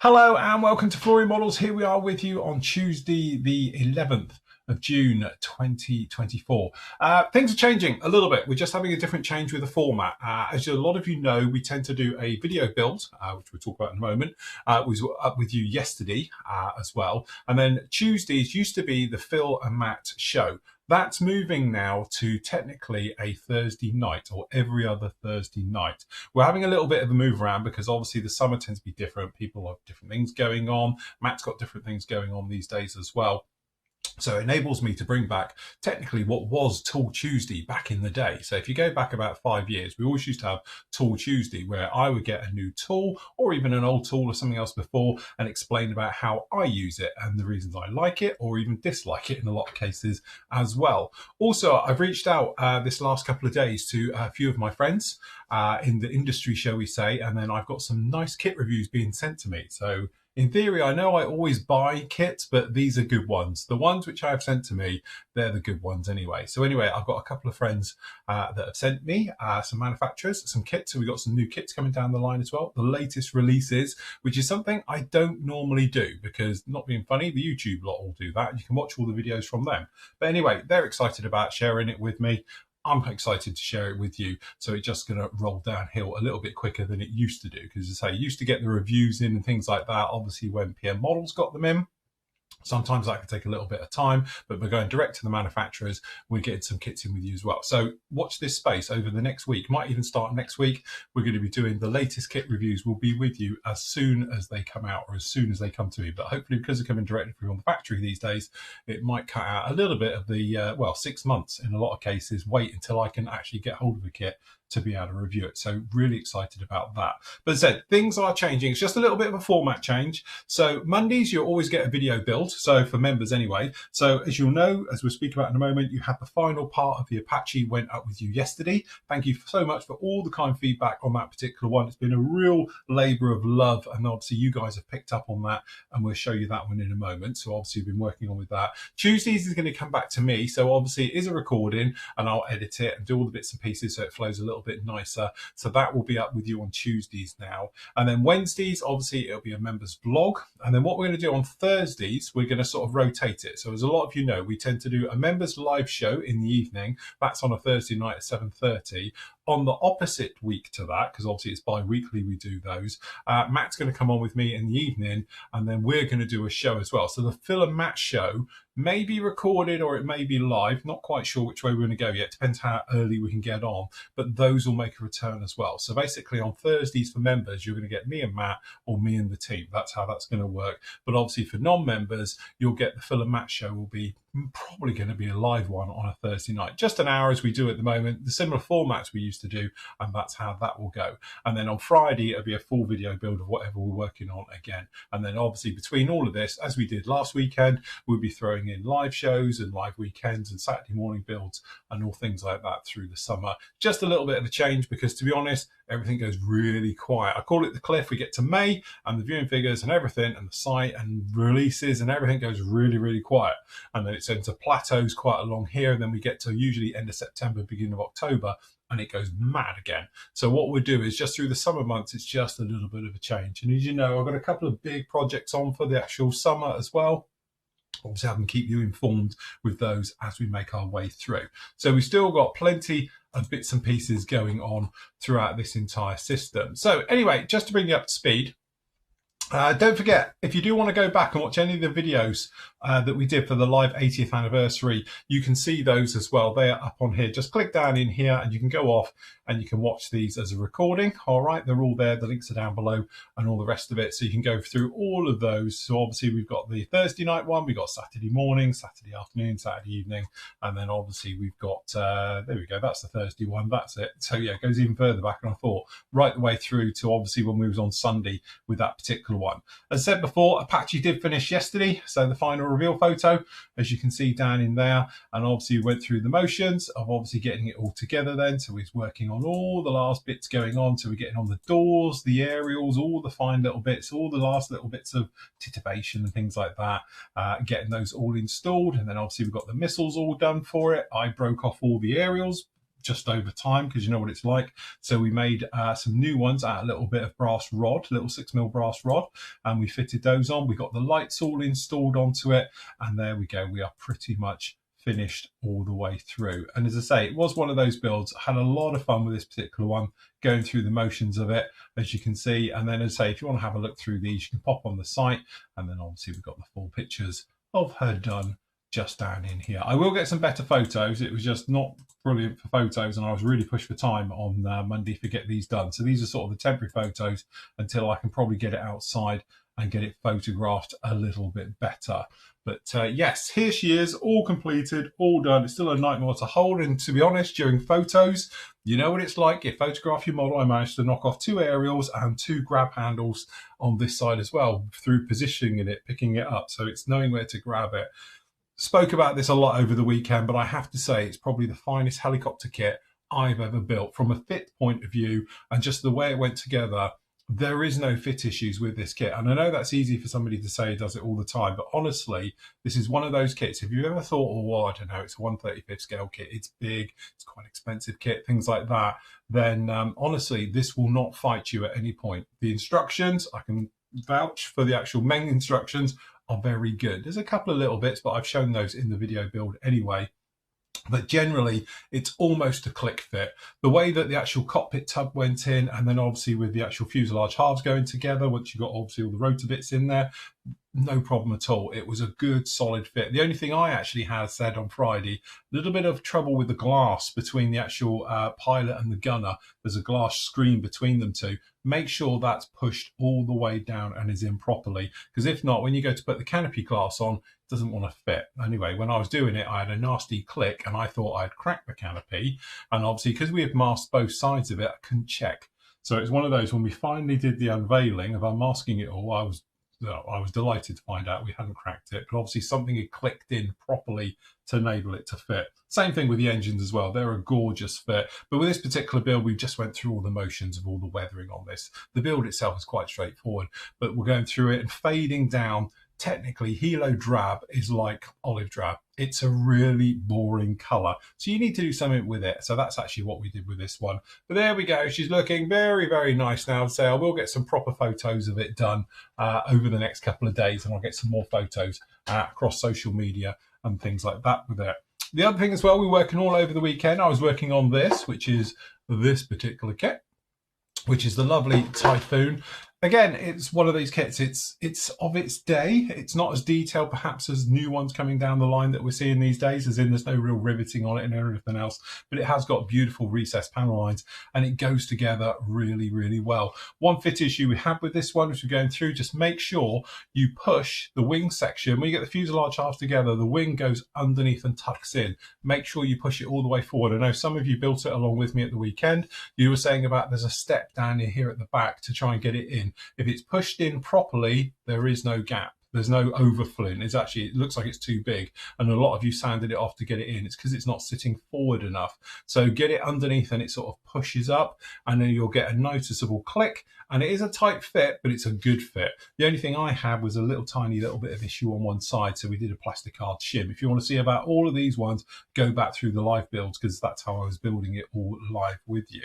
Hello and welcome to Flooring Models. Here we are with you on Tuesday, the 11th of June 2024. Things are changing a little bit. We're just having a different change with the format. As a lot of you know, we tend to do a video build, which we'll talk about in a moment. Was up with you yesterday as well. And then Tuesdays used to be the Phil and Matt show. That's moving now to technically a Thursday night or every other Thursday night. We're having a little bit of a move around because obviously the summer tends to be different. People have different things going on. Matt's got different things going on these days as well. So it enables me to bring back technically what was Tool Tuesday back in the day. So if you go back about 5 years, we always used to have Tool Tuesday where I would get a new tool or even an old tool or something else before and explain about how I use it and the reasons I like it or even dislike it in a lot of cases as well. Also, I've reached out this last couple of days to a few of my friends in the industry, shall we say, and then I've got some nice kit reviews being sent to me. So in theory, I know I always buy kits, but these are good ones. The ones which I have sent to me, they're the good ones anyway. So anyway, I've got a couple of friends that have sent me some manufacturers, some kits. So we've got some new kits coming down the line as well. The latest releases, which is something I don't normally do because, not being funny, the YouTube lot will do that. You can watch all the videos from them. But anyway, they're excited about sharing it with me. I'm excited to share it with you. So it's just going to roll downhill a little bit quicker than it used to do. Because as I say, you used to get the reviews in and things like that. Obviously, when PM Models got them in, sometimes that can take a little bit of time, but we're going direct to the manufacturers. We're getting some kits in with you as well. So watch this space over the next week. Might even start next week. We're going to be doing the latest kit reviews. We'll be with you as soon as they come out or as soon as they come to me. But hopefully, because they're coming directly from the factory these days, it might cut out a little bit of the, 6 months in a lot of cases, wait until I can actually get hold of the kit to be able to review it. So really excited about that. But as I said, things are changing. It's just a little bit of a format change. So Mondays, you'll always get a video build. So for members anyway. So as you'll know, as we'll speak about in a moment, you had the final part of the Apache went up with you yesterday. Thank you so much for all the kind feedback on that particular one. It's been a real labor of love. And obviously you guys have picked up on that and we'll show you that one in a moment. So obviously we've been working on with that. Tuesdays is going to come back to me. So obviously it is a recording and I'll edit it and do all the bits and pieces so it flows a little bit nicer. So that will be up with you on Tuesdays now. And then Wednesdays, obviously it'll be a members vlog. And then what we're going to do on Thursdays, we're going to sort of rotate it. So as a lot of you know, we tend to do a members live show in the evening. That's on a Thursday night at 7:30. On the opposite week to that, because obviously it's bi-weekly we do those, Matt's going to come on with me in the evening and then we're going to do a show as well. So the Phil and Matt show may be recorded or it may be live. Not quite sure which way we're going to go yet. Depends how early we can get on. But those will make a return as well. So basically on Thursdays for members, you're going to get me and Matt or me and the team. That's how that's going to work. But obviously for non-members, you'll get the Phil and Matt show will be probably going to be a live one on a Thursday night. Just an hour as we do at the moment. The similar formats we used to do. And that's how that will go. And then on Friday, it'll be a full video build of whatever we're working on again. And then obviously between all of this, as we did last weekend, we'll be throwing in live shows and live weekends and Saturday morning builds and all things like that through the summer. Just a little bit of a change because, to be honest, everything goes really quiet. I call it the cliff. We get to May and the viewing figures and everything and the site and releases and everything goes really, really quiet. And then it's into plateaus quite along here. And then we get to usually end of September, beginning of October, and it goes mad again. So what we'll do is just through the summer months, it's just a little bit of a change. And as you know, I've got a couple of big projects on for the actual summer as well. Obviously, I can keep you informed with those as we make our way through. So we've still got plenty of bits and pieces going on throughout this entire system. So anyway, just to bring you up to speed, don't forget, if you do want to go back and watch any of the videos that we did for the live 80th anniversary, you can see those as well. They are up on here. Just click down in here and you can go off and you can watch these as a recording. All right, they're all there. The links are down below and all the rest of it. So you can go through all of those. So obviously we've got the Thursday night one, we've got Saturday morning, Saturday afternoon, Saturday evening. And then obviously we've got, there we go, that's the Thursday one. That's it. So yeah, it goes even further back than I thought, right the way through to obviously when we was on Sunday with that particular one. As I said before, Apache did finish yesterday. So the final reveal photo, as you can see down in there. And obviously we went through the motions of obviously getting it all together then. So he's working on all the last bits going on. So we're getting on the doors, the aerials, all the fine little bits, all the last little bits of titubation and things like that, getting those all installed. And then obviously we've got the missiles all done for it. I broke off all the aerials just over time, because you know what it's like. So we made some new ones out of a little bit of brass rod, little 6mm brass rod, and we fitted those on. We got the lights all installed onto it, and there we go. We are pretty much finished all the way through. And as I say, it was one of those builds. I had a lot of fun with this particular one, going through the motions of it, as you can see. And then, as I say, if you want to have a look through these, you can pop on the site, and then obviously we've got the full pictures of her done just down in here. I will get some better photos. It was just not brilliant for photos, and I was really pushed for time on Monday to get these done. So these are sort of the temporary photos until I can probably get it outside and get it photographed a little bit better. But yes, here she is, all completed, all done. It's still a nightmare to hold, and to be honest, during photos, you know what it's like. You photograph your model. I managed to knock off 2 aerials and 2 grab handles on this side as well through positioning it, picking it up. So it's knowing where to grab it. Spoke about this a lot over the weekend, but I have to say it's probably the finest helicopter kit I've ever built from a fit point of view, and just the way it went together. There is no fit issues with this kit. And I know that's easy for somebody to say does it all the time, but honestly, this is one of those kits. If you ever thought, oh, well, I don't know, it's a 1/35 scale kit, it's big, it's quite an expensive kit, things like that, then honestly, this will not fight you at any point. The instructions, I can vouch for the actual main instructions, are very good. There's a couple of little bits, but I've shown those in the video build anyway. But generally, it's almost a click fit. The way that the actual cockpit tub went in, and then obviously with the actual fuselage halves going together, once you got obviously all the rotor bits in there, no problem at all. It was a good, solid fit. The only thing I actually had said on Friday, a little bit of trouble with the glass between the actual pilot and the gunner. There's a glass screen between them two. Make sure that's pushed all the way down and is in properly, because if not, when you go to put the canopy glass on, it doesn't want to fit. Anyway, when I was doing it, I had a nasty click and I thought I'd cracked the canopy. And obviously, because we had masked both sides of it, I couldn't check. So it's one of those, when we finally did the unveiling of unmasking it all, I was delighted to find out we hadn't cracked it, but obviously something had clicked in properly to enable it to fit. Same thing with the engines as well. They're a gorgeous fit. But with this particular build, we just went through all the motions of all the weathering on this. The build itself is quite straightforward, but we're going through it and fading down. Technically, Hilo Drab is like olive drab. It's a really boring colour. So you need to do something with it. So that's actually what we did with this one. But there we go. She's looking very, very nice now. So I will get some proper photos of it done over the next couple of days, and I'll get some more photos across social media and things like that with it. The other thing as well, we're working all over the weekend. I was working on this, which is this particular kit, which is the lovely Typhoon. Again, it's one of these kits, it's of its day. It's not as detailed perhaps as new ones coming down the line that we're seeing these days, as in there's no real riveting on it and everything else, but it has got beautiful recessed panel lines and it goes together really, really well. One fit issue we have with this one, which we're going through, just make sure you push the wing section. When you get the fuselage halves together, the wing goes underneath and tucks in. Make sure you push it all the way forward. I know some of you built it along with me at the weekend. You were saying about there's a step down here at the back to try and get it in. If it's pushed in properly, there is no gap. There's no overflowing. It's actually, it looks like it's too big. And a lot of you sanded it off to get it in. It's because it's not sitting forward enough. So get it underneath and it sort of pushes up, and then you'll get a noticeable click. And it is a tight fit, but it's a good fit. The only thing I had was a tiny little bit of issue on one side. So we did a plastic hard shim. If you want to see about all of these ones, go back through the live builds, because that's how I was building it all live with you.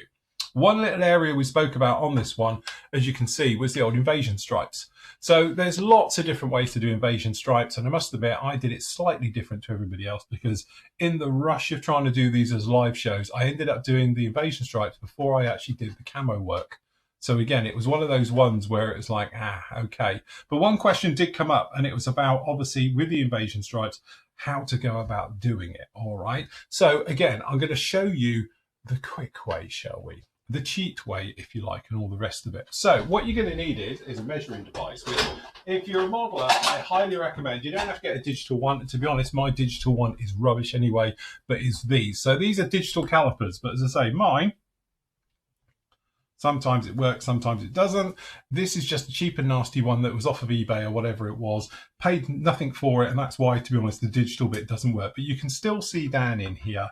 One little area we spoke about on this one, as you can see, was the old invasion stripes. So there's lots of different ways to do invasion stripes, and I must admit I did it slightly different to everybody else, because in the rush of trying to do these as live shows, I ended up doing the invasion stripes before I actually did the camo work. So again, it was one of those ones where it was like, okay. But one question did come up, and it was about, obviously, with the invasion stripes, how to go about doing it, all right? So again, I'm going to show you the quick way, shall we? The cheat way, if you like, and all the rest of it. So what you're going to need is a measuring device, which if you're a modeler, I highly recommend. You don't have to get a digital one. And to be honest, my digital one is rubbish anyway, but it's these. So these are digital calipers, but as I say, mine, sometimes it works, sometimes it doesn't. This is just a cheap and nasty one that was off of eBay or whatever it was. Paid nothing for it, and that's why, to be honest, the digital bit doesn't work. But you can still see down in here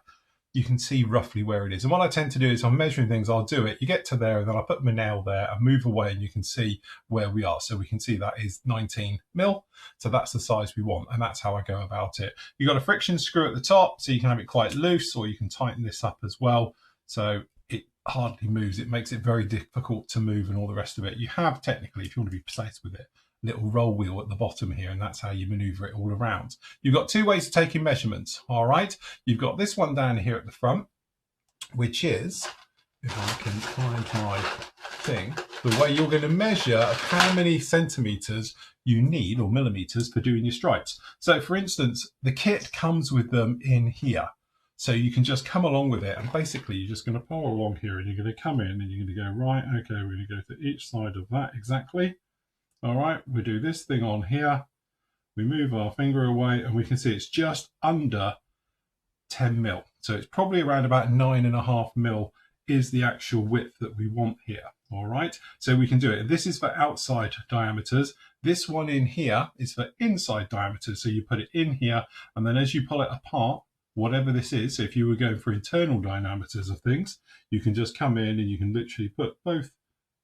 you can see roughly where it is. And what I tend to do is I'm measuring things, I'll do it, you get to there, and then I put my nail there and move away, and you can see where we are. So we can see that is 19 mil. So that's the size we want, and that's how I go about it. You've got a friction screw at the top, so you can have it quite loose, or you can tighten this up as well. So it hardly moves. It makes it very difficult to move and all the rest of it. You have technically, if you want to be precise with it, little roll wheel at the bottom here, and that's how you maneuver it all around. You've got two ways of taking measurements. All right, you've got this one down here at the front, which is, if I can find my thing, the way you're going to measure how many centimeters you need, or millimeters, for doing your stripes. So for instance, the kit comes with them in here. So you can just come along with it, and basically you're just going to follow along here, and you're going to come in and you're going to go, right, okay, we're going to go to each side of that exactly. All right, we do this thing on here, we move our finger away, and we can see it's just under 10 mil. So it's probably around about 9.5 mil is the actual width that we want here. All right, so we can do it. This is for outside diameters. This one in here is for inside diameters. So you put it in here, and then as you pull it apart, whatever this is, so if you were going for internal diameters of things, you can just come in and you can literally put both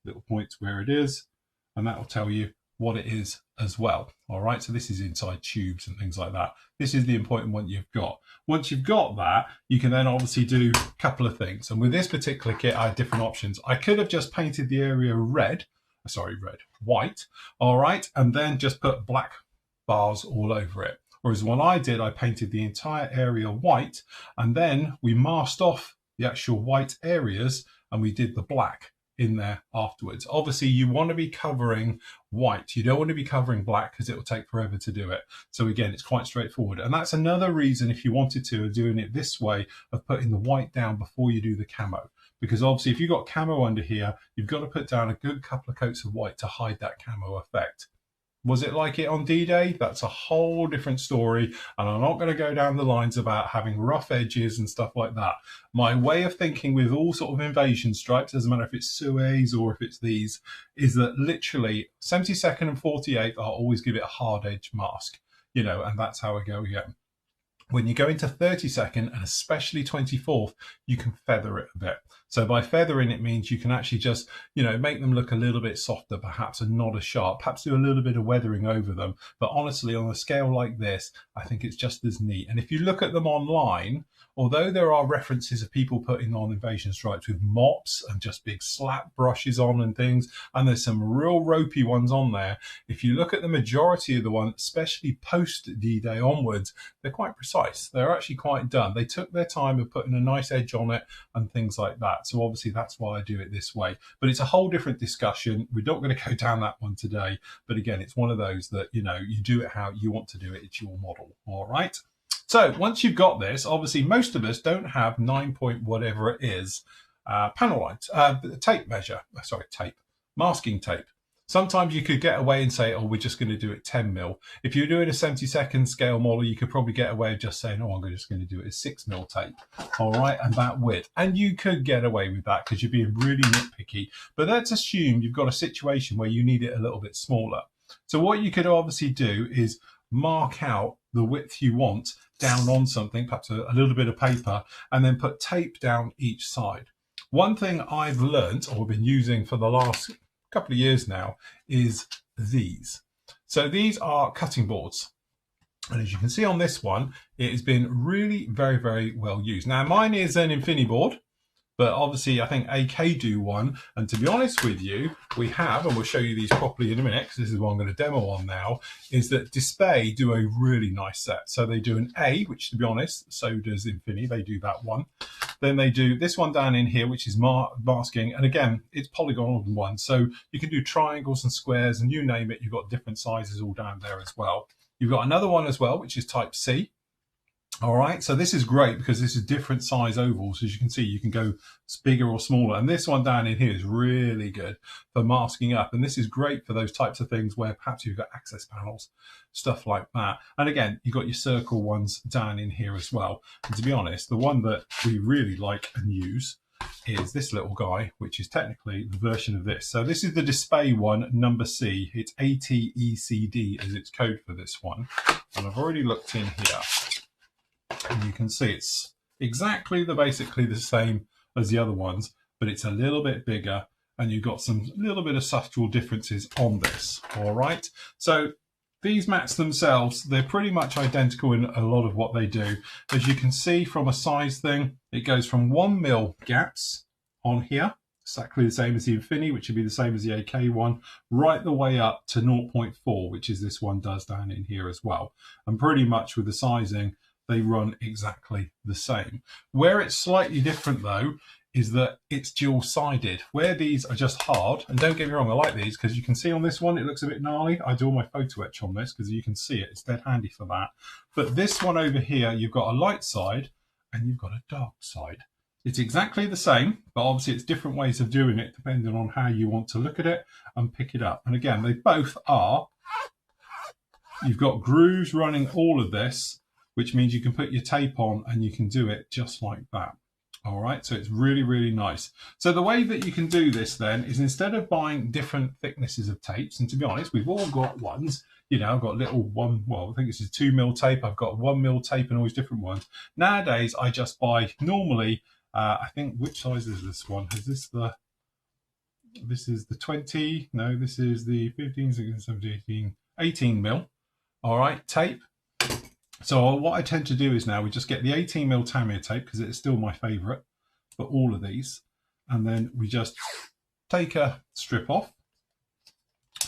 little points where it is, and that will tell you what it is as well. All right, so this is inside tubes and things like that. This is the important one you've got. Once you've got that, you can then obviously do a couple of things. And with this particular kit, I had different options. I could have just painted the area white, all right, and then just put black bars all over it. Whereas what I did, I painted the entire area white, and then we masked off the actual white areas, and we did the black in there afterwards. Obviously, you want to be covering white. You don't want to be covering black because it will take forever to do it. So again, it's quite straightforward. And that's another reason, if you wanted to, of doing it this way, of putting the white down before you do the camo. Because obviously, if you've got camo under here, you've got to put down a good couple of coats of white to hide that camo effect. Was it like it on D-Day? That's a whole different story, and I'm not going to go down the lines about having rough edges and stuff like that. My way of thinking with all sort of invasion stripes, doesn't matter if it's Suez or if it's these, is that literally 72nd and 48th, I'll always give it a hard edge mask, you know, and that's how I go again. When you go into 32nd and especially 24th, you can feather it a bit. So by feathering, it means you can actually just, you know, make them look a little bit softer perhaps and not as sharp, perhaps do a little bit of weathering over them. But honestly, on a scale like this, I think it's just as neat. And if you look at them online, although there are references of people putting on invasion stripes with mops and just big slap brushes on and things, and there's some real ropey ones on there, if you look at the majority of the ones, especially post D-Day onwards, they're quite precise. They're actually quite done. They took their time of putting a nice edge on it and things like that. So obviously that's why I do it this way. But it's a whole different discussion. We're not going to go down that one today. But again, it's one of those that, you know, you do it how you want to do it. It's your model. All right. So once you've got this, obviously most of us don't have 9 point whatever it is panel lines, masking tape. Sometimes you could get away and say, oh, we're just going to do it 10 mil. If you're doing a 72nd scale model, you could probably get away with just saying, oh, I'm just going to do it as 6 mil tape. All right, and that width. And you could get away with that because you're being really nitpicky. But let's assume you've got a situation where you need it a little bit smaller. So what you could obviously do is mark out the width you want down on something, perhaps a little bit of paper, and then put tape down each side. One thing I've learned or been using for the last couple of years now is these. So these are cutting boards. And as you can see on this one, it has been really very, very well used. Now mine is an Infiniboard, but obviously I think AK do one. And to be honest with you, we have, and we'll show you these properly in a minute, because this is what I'm going to demo on now, is that Display do a really nice set. So they do an A, which to be honest, so does Infini, they do that one. Then they do this one down in here, which is masking. And again, it's polygonal one. So you can do triangles and squares and you name it. You've got different sizes all down there as well. You've got another one as well, which is type C. All right, so this is great because this is different size ovals. As you can see, you can go bigger or smaller. And this one down in here is really good for masking up. And this is great for those types of things where perhaps you've got access panels, stuff like that. And again, you've got your circle ones down in here as well. And to be honest, the one that we really like and use is this little guy, which is technically the version of this. So this is the Display one, number C. It's ATECD as its code for this one. And I've already looked in here. And you can see it's basically the same as the other ones, but it's a little bit bigger, and you've got some little bit of subtle differences on this. All right, so these mats themselves, they're pretty much identical in a lot of what they do. As you can see from a size thing, it goes from 1mm gaps on here, exactly the same as the Infini, which would be the same as the AK one, right the way up to 0.4, which is this one does down in here as well. And pretty much with the sizing, they run exactly the same. Where it's slightly different though, is that it's dual-sided. Where these are just hard, and don't get me wrong, I like these because you can see on this one it looks a bit gnarly. I do all my photo etch on this because you can see it. It's dead handy for that. But this one over here, you've got a light side and you've got a dark side. It's exactly the same, but obviously it's different ways of doing it depending on how you want to look at it and pick it up. And again, they both are, you've got grooves running all of this, which means you can put your tape on and you can do it just like that. All right, so it's really, really nice. So the way that you can do this then is instead of buying different thicknesses of tapes, and to be honest, we've all got ones, you know, I've got little one, well, I think this is 2mm tape. I've got 1mm tape and all these different ones. Nowadays, I just buy normally, I think, which size is this one? Is this this is the 20, no, this is the 15, 16, 17, 18, 18mm, all right, tape. So what I tend to do is now we just get the 18mm Tamiya tape because it's still my favourite for all of these, and then we just take a strip off,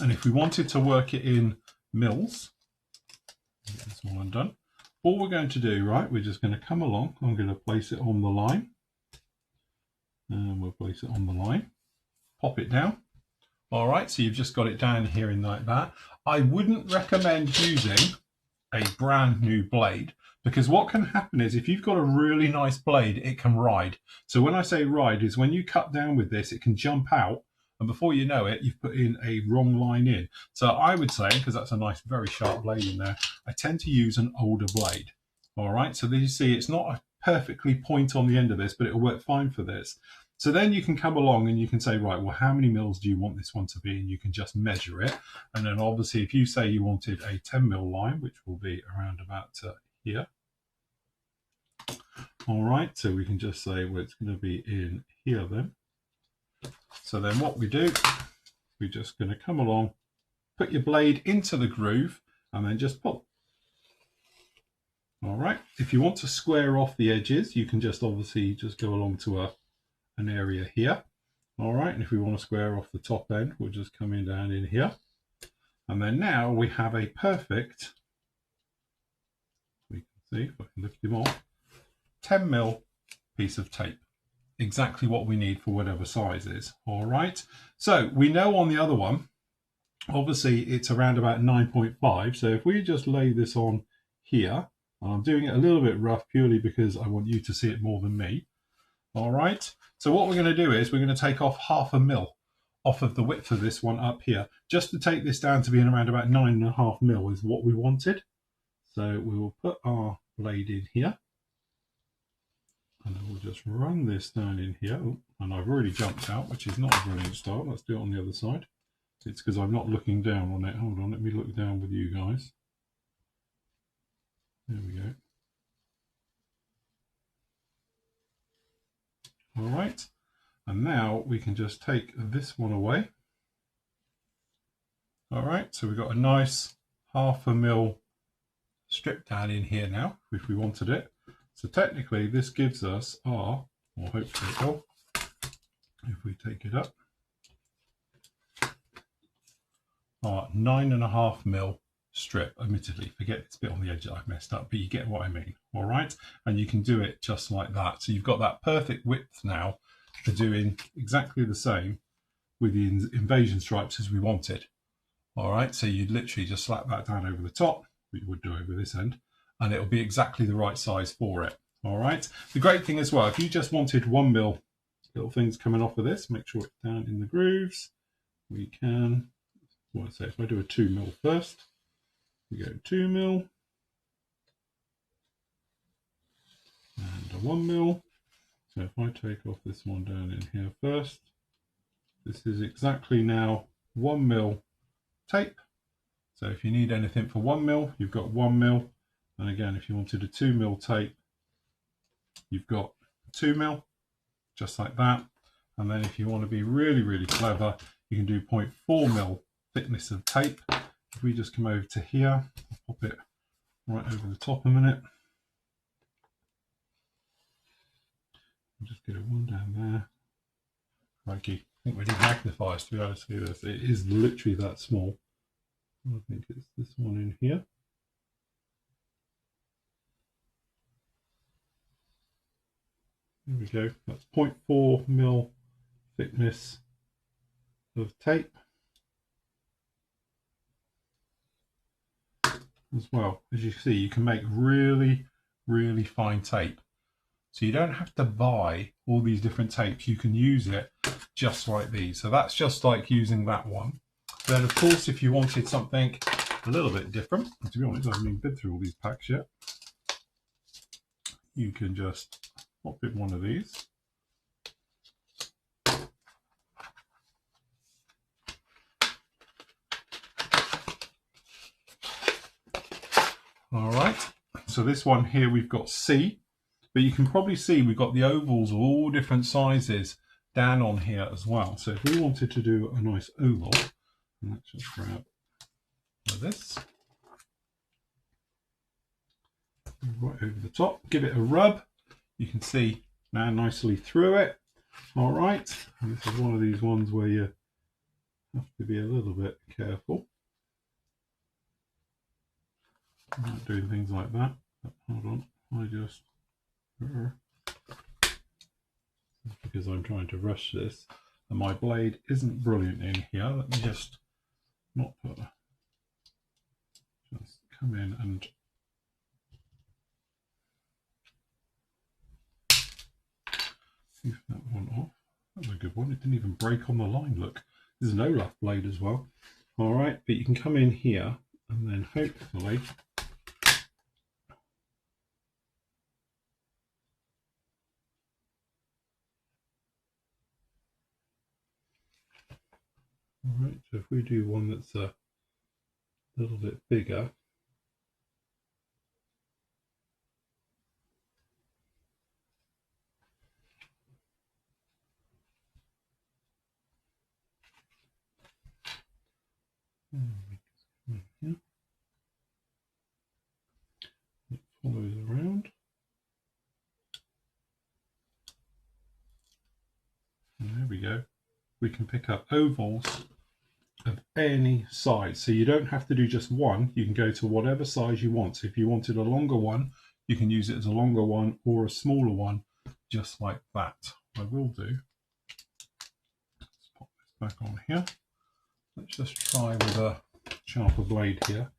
and if we wanted to work it in mils, get this one undone, all we're going to do, right, we're just going to come along, I'm going to place it on the line, and we'll place it on the line, pop it down. All right, so you've just got it down here in like that. I wouldn't recommend using a brand new blade, because what can happen is if you've got a really nice blade, it can ride. So when I say ride is when you cut down with this, it can jump out, and before you know it, you've put in a wrong line in. So I would say, because that's a nice, very sharp blade in there, I tend to use an older blade. All right, so you see it's not a perfectly point on the end of this, but it'll work fine for this. So then you can come along and you can say, right, well, how many mils do you want this one to be? And you can just measure it. And then obviously, if you say you wanted a 10mm line, which will be around about here. All right, so we can just say, well, it's going to be in here then. So then what we do, we're just going to come along, put your blade into the groove, and then just pull. All right, if you want to square off the edges, you can just obviously just go along to an area here. All right, and if we want to square off the top end, we'll just come in down in here. And then now we have a perfect, we can see if I can lift him off, 10mm piece of tape. Exactly what we need for whatever size is. All right, so we know on the other one, obviously it's around about 9.5. So if we just lay this on here, and I'm doing it a little bit rough purely because I want you to see it more than me. All right, so what we're going to do is we're going to take off 0.5 mil off of the width of this one up here, just to take this down to being around about 9.5 mil is what we wanted. So we will put our blade in here, and we'll just run this down in here. Oh, and I've already jumped out, which is not a brilliant start. Let's do it on the other side. It's because I'm not looking down on it. Hold on, let me look down with you guys. There we go. All right, and now we can just take this one away. All right, so we've got a nice 0.5 mil strip down in here now, if we wanted it. So technically this gives us our, or hopefully it will, if we take it up, our 9.5 mil strip. Admittedly, forget this bit on the edge that I've messed up, but you get what I mean. All right, and you can do it just like that. So you've got that perfect width now for doing exactly the same with the invasion stripes as we wanted. All right, so you'd literally just slap that down over the top, what you would do over this end, and it'll be exactly the right size for it. All right, the great thing as well, if you just wanted 1 mil little things coming off of this, make sure it's down in the grooves. We can, what I say, if I do a 2 mil first, we go 2 mil and a 1 mil. So if I take off this one down in here first, this is exactly now 1 mil tape. So if you need anything for 1 mil, you've got 1 mil. And again, if you wanted a 2 mil tape, you've got 2mm, just like that. And then if you want to be really, really clever, you can do 0.4mm thickness of tape. If we just come over to here, I'll pop it right over the top a minute. I'll just get one down there. Crikey, I think we need magnifiers to be able to see this. It is literally that small. I think it's this one in here. There we go. That's 0.4mm thickness of tape. As well, as you see, you can make really, really fine tape. So you don't have to buy all these different tapes. You can use it just like these. So that's just like using that one. Then, of course, if you wanted something a little bit different, to be honest, I haven't even been through all these packs yet. You can just pop in one of these. All right, so this one here we've got C, but you can probably see we've got the ovals of all different sizes down on here as well. So if we wanted to do a nice oval, let's just grab this right over the top, give it a rub. You can see now nicely through it. All right, and this is one of these ones where you have to be a little bit careful. I'm not doing things like that. Hold on, I just because I'm trying to rush this and my blade isn't brilliant in here. Let me just not put just come in and see that one off. That was a good one. It didn't even break on the line. Look, there's an Olaf blade as well. All right, but you can come in here and then hopefully all right, so if we do one that's a little bit bigger, it follows around. And there we go. We can pick up ovals of any size. So you don't have to do just one. You can go to whatever size you want. So if you wanted a longer one, you can use it as a longer one or a smaller one, just like that. I will do. Let's pop this back on here. Let's just try with a sharper blade here,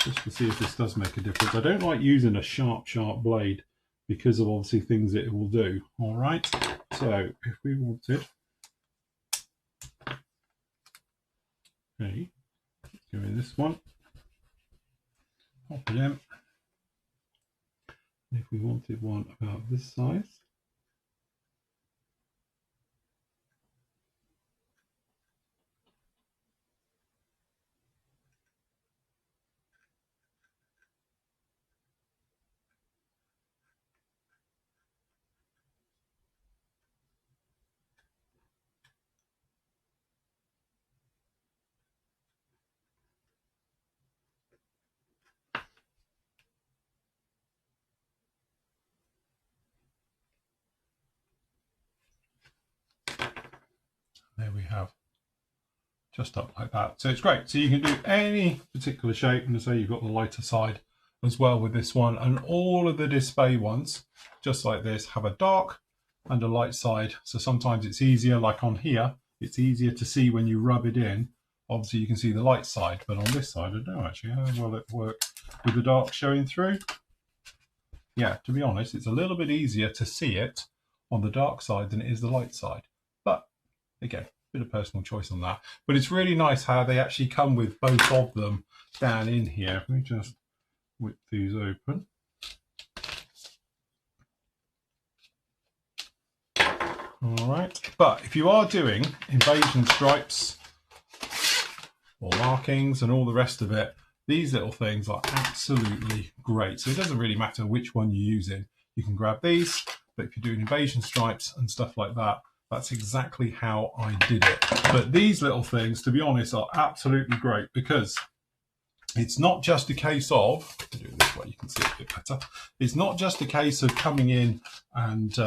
just to see if this does make a difference. I don't like using a sharp blade because of obviously things that it will do. All right, so if we wanted, okay, let's go in this one, pop it in, and if we wanted one about this size, there we have, just up like that. So it's great. So you can do any particular shape, and say you've got the lighter side as well with this one, and all of the display ones, just like this, have a dark and a light side. So sometimes it's easier, like on here, it's easier to see when you rub it in. Obviously you can see the light side, but on this side, I don't know actually how well it work with the dark showing through. Yeah, to be honest, it's a little bit easier to see it on the dark side than it is the light side. But again, bit of personal choice on that. But it's really nice how they actually come with both of them down in here. Let me just whip these open. All right, but if you are doing invasion stripes or markings and all the rest of it, these little things are absolutely great. So it doesn't really matter which one you're using. You can grab these but if you're doing invasion stripes and stuff like that, that's exactly how I did it. But these little things, to be honest, are absolutely great, because it's not just a case of, to do it this way you can see it a bit better, it's not just a case of coming in and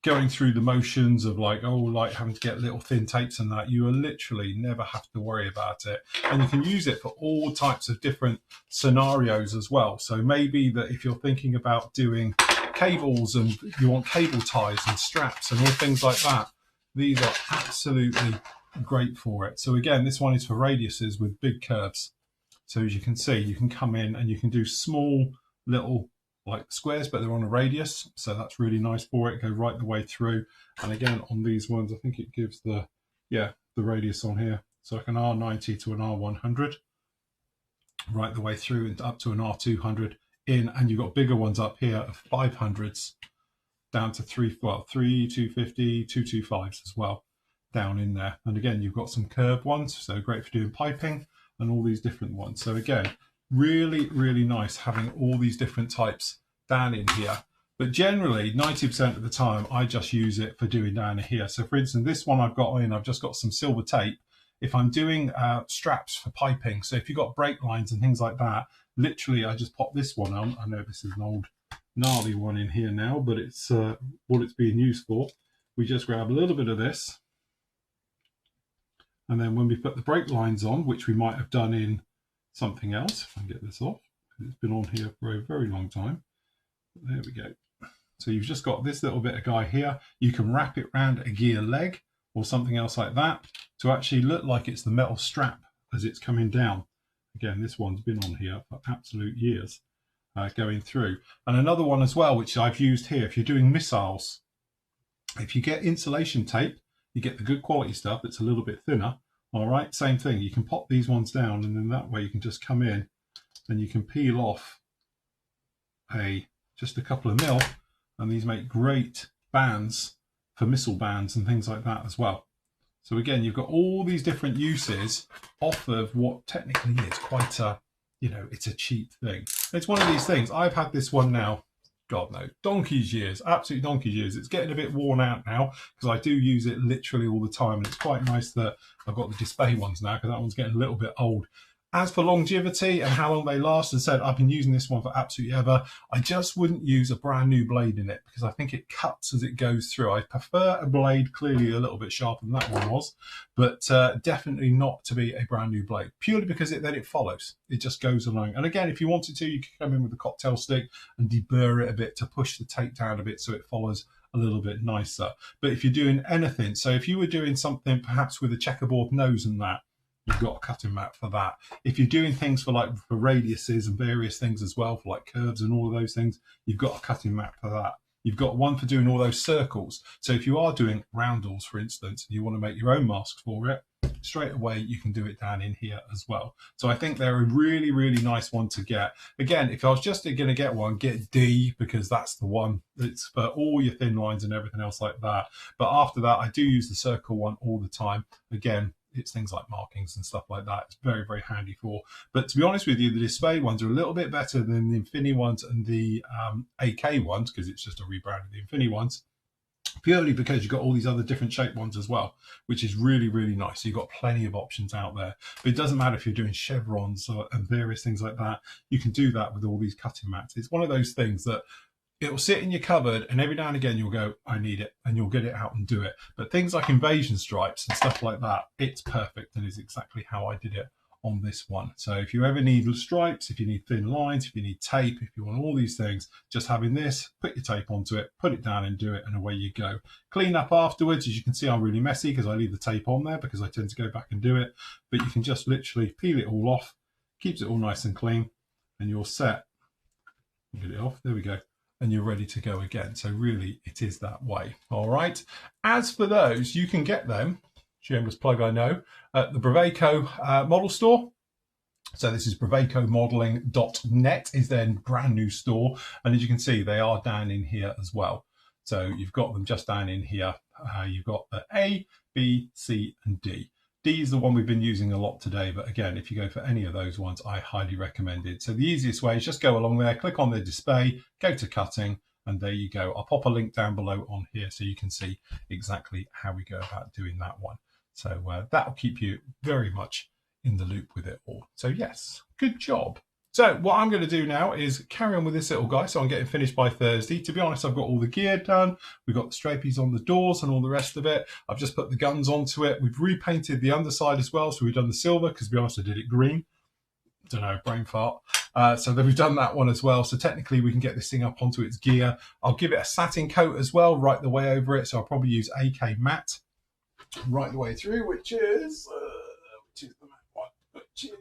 going through the motions of like, oh, like having to get little thin tapes and that. You will literally never have to worry about it. And you can use it for all types of different scenarios as well. So maybe that if you're thinking about doing cables and you want cable ties and straps and all things like that, these are absolutely great for it. So again, this one is for radiuses with big curves. So as you can see, you can come in and you can do small little like squares, but they're on a radius, so that's really nice for it. Go right the way through. And again, on these ones, I think it gives the radius on here, so like an R90 to an R100, right the way through and up to an R200 in. And you've got bigger ones up here of 500s down to 250, 225s as well down in there. And again, you've got some curved ones, so great for doing piping and all these different ones. So again, really nice having all these different types down in here. But generally 90% of the time I just use it for doing down here. So for instance, this one I've got in, I've just got some silver tape. If I'm doing straps for piping, so if you've got brake lines and things like that, literally I just pop this one on. I know this is an old gnarly one in here now, but it's what it's being used for. We just grab a little bit of this, and then when we put the brake lines on, which we might have done in something else, if I can get this off, it's been on here for a very long time. There we go. So you've just got this little bit of guy here. You can wrap it around a gear leg or something else like that to actually look like it's the metal strap as it's coming down. Again, this one's been on here for absolute years, going through. And another one as well, which I've used here, if you're doing missiles, if you get insulation tape, you get the good quality stuff that's a little bit thinner. All right, same thing. You can pop these ones down, and then that way you can just come in and you can peel off just a couple of mil, and these make great bands for missile bands and things like that as well. So again, you've got all these different uses off of what technically is quite a, it's a cheap thing. It's one of these things. I've had this one now, God no, donkey's years, absolute donkey's years. It's getting a bit worn out now because I do use it literally all the time, and it's quite nice that I've got the display ones now because that one's getting a little bit old. As for longevity and how long they last, as I said, I've been using this one for absolutely ever. I just wouldn't use a brand new blade in it because I think it cuts as it goes through. I prefer a blade clearly a little bit sharper than that one was, but definitely not to be a brand new blade, purely because then it follows. It just goes along. And again, if you wanted to, you could come in with a cocktail stick and deburr it a bit to push the tape down a bit so it follows a little bit nicer. But if you're doing anything, so if you were doing something perhaps with a checkerboard nose and that, you've got a cutting mat for that. If you're doing things for radiuses and various things as well, for like curves and all of those things, you've got a cutting mat for that. You've got one for doing all those circles. So if you are doing roundels, for instance, and you want to make your own masks for it, straight away you can do it down in here as well. So I think they're a really nice one to get. Again, if I was just going to get one, get D, because that's the one. It's for all your thin lines and everything else like that. But after that, I do use the circle one all the time. Again, it's things like markings and stuff like that. It's very handy for. But to be honest with you, the display ones are a little bit better than the Infini ones and the AK ones, because it's just a rebrand of the Infini ones, purely because you've got all these other different shape ones as well, which is really nice. So you've got plenty of options out there. But it doesn't matter if you're doing chevrons and various things like that. You can do that with all these cutting mats. It's one of those things that it will sit in your cupboard, and every now and again you'll go, I need it, and you'll get it out and do it. But things like invasion stripes and stuff like that, it's perfect and is exactly how I did it on this one. So if you ever need stripes, if you need thin lines, if you need tape, if you want all these things, just having this, put your tape onto it, put it down and do it, and away you go. Clean up afterwards. As you can see, I'm really messy because I leave the tape on there because I tend to go back and do it. But you can just literally peel it all off, keeps it all nice and clean, and you're set. Get it off, there we go. And you're ready to go again. So really, it is that way. All right. As for those, you can get them, shameless plug I know, at the Braveco model store. So this is bravecomodeling.net is their brand new store. And as you can see, they are down in here as well. So you've got them just down in here. You've got the A, B, C, and D. D is the one we've been using a lot today, but again, if you go for any of those ones, I highly recommend it. So the easiest way is just go along there, click on the display, go to cutting, And there you go. I'll pop a link down below on here so you can see exactly how we go about doing that one. So that'll keep you very much in the loop with it all. So yes, good job. So what I'm going to do now is carry on with this little guy. So I'm getting finished by Thursday. To be honest, I've got all the gear done. We've got the strapies on the doors and all the rest of it. I've just put the guns onto it. We've repainted the underside as well. So we've done the silver because, to be honest, I did it green. Don't know, brain fart. So then we've done that one as well. So technically we can get this thing up onto its gear. I'll give it a satin coat as well, right the way over it. So I'll probably use AK matte right the way through, which is the matte one, which is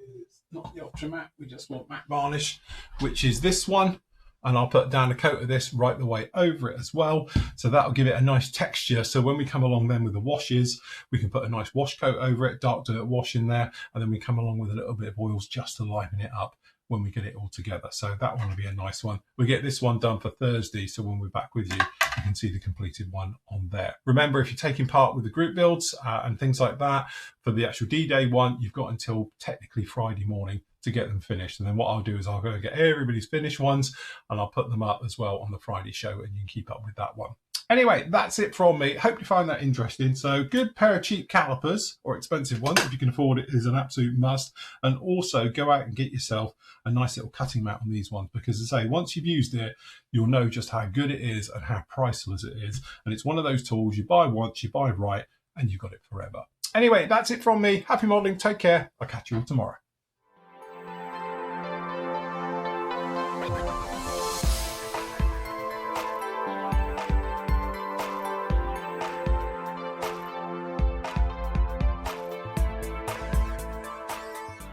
not the ultra matte. We just want matte varnish, which is this one. And I'll put down a coat of this right the way over it as well. So that'll give it a nice texture. So when we come along then with the washes, we can put a nice wash coat over it, dark dirt wash in there. And then we come along with a little bit of oils just to liven it up when we get it all together. So that one will be a nice one. We get this one done for Thursday. So when we're back with you, you can see the completed one on there. Remember, if you're taking part with the group builds and things like that, for the actual D-Day one, you've got until technically Friday morning to get them finished. And then what I'll do is I'll go get everybody's finished ones and I'll put them up as well on the Friday show and you can keep up with that one. Anyway, that's it from me. Hope you find that interesting. So good pair of cheap calipers, or expensive ones if you can afford it, is an absolute must. And also go out and get yourself a nice little cutting mat on these ones, because as I say, once you've used it, you'll know just how good it is and how priceless it is. And it's one of those tools you buy once, you buy right, and you've got it forever. Anyway, that's it from me. Happy modeling. Take care. I'll catch you all tomorrow.